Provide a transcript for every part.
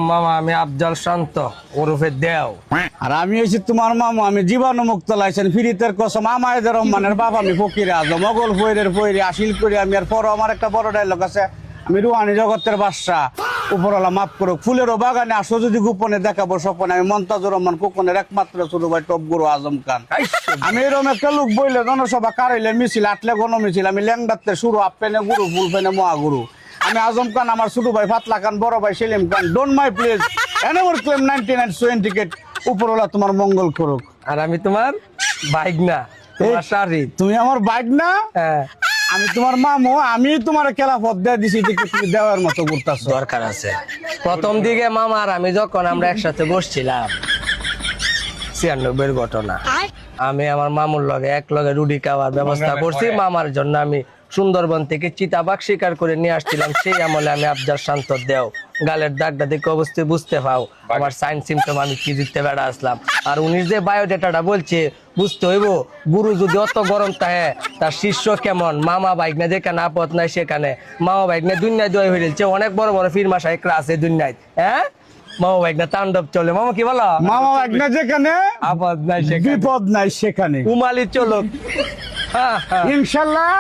মামা আমি আফজাল শান্ত ওরফে দেও। আর আমি হয়েছি তোমার মামা, আমি জীবাণু মুক্ত লাইছেন ফিরিতের কসম আমাদের রহমানের বাপ, আমি ফকির আজম মগল ফৈরের ফৈরি আসিল করি আমি। আর পর আমার একটা বড় ডায়লগ আছে, আমি রুহানি জগতের বাদশা, উপরওয়ালা মাফ করুক। ফুলেরও বাগানে আসো যদি গোপনে দেখাবো স্বপনে, আমি মন্তাজুর রহমান কোকনের একমাত্র ছোট ভাই টপ গুরু আজম খান। আমি এরকম একটা লোক বইলে জনসভা কারাইলে মিছিল, আটলে গণ মিছিল, আমি ল্যাংদাতে শুরু, আপেনে গুরু, ফুল ফেনে মহাগুরু। আমি আজম খান, আমার ছোট ভাই ফাতলা খান, বড় ভাই Salim Khan. Don't my place anymore claim 99 সোয়েন টিকেট, উপরওয়ালা তোমার মঙ্গল করুক। আর আমি তোমার বাইগনা, তোমার শাড়ি। তুমি আমার বাইক না, হ্যাঁ আমি তোমার মামু, আমি তোমার খেলা পথ দিয়ে দিছি, তুমি দেওয়ার মতো করতেছ। দরকার আছে। প্রথম দিকে মামা আর আমি যখন আমরা একসাথে বসছিলাম, 96 ঘটনা, আমি আমার মামুর লগে এক লগে রুটি খাওয়ার ব্যবস্থা করছি। মামার জন্য আমি সুন্দরবন থেকে চিতাবাঘ শিকার করে নিয়ে আসছিলাম। সেই আমলে আমি আফজাল শান্ত দেও। গালের দাগটা দেখে অবশ্যই বুঝতে পাও আমার সাইন সিমটম, আমি কি জিততে বেড়া আসলাম। আর উনি যে বায়োডেটাটা বলছে বুঝতে হইব, গুরু যদি অত গরম থাকে তার শিষ্য কেমন। মামা বাইকনা যেখানে আপদ নাই সেখানে, মামা বাইকনা দুনিয়ায় দই হয়েছে, অনেক বড় বড় ফিরমা সাহেবরা আছে দুনিয়ায়। হ্যাঁ মামা বাইকনা তাণ্ডব চলে। মামা কি বলো? মামা বাইক না যেখানে আপদ নাই সেখানে, বিপদ নাই সেখানে, উমালি চলো। হ্যাঁ হ্যাঁ ইনশাল্লাহ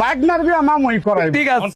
বাইক নার বিয়া মামুই করাই। ঠিক আছে।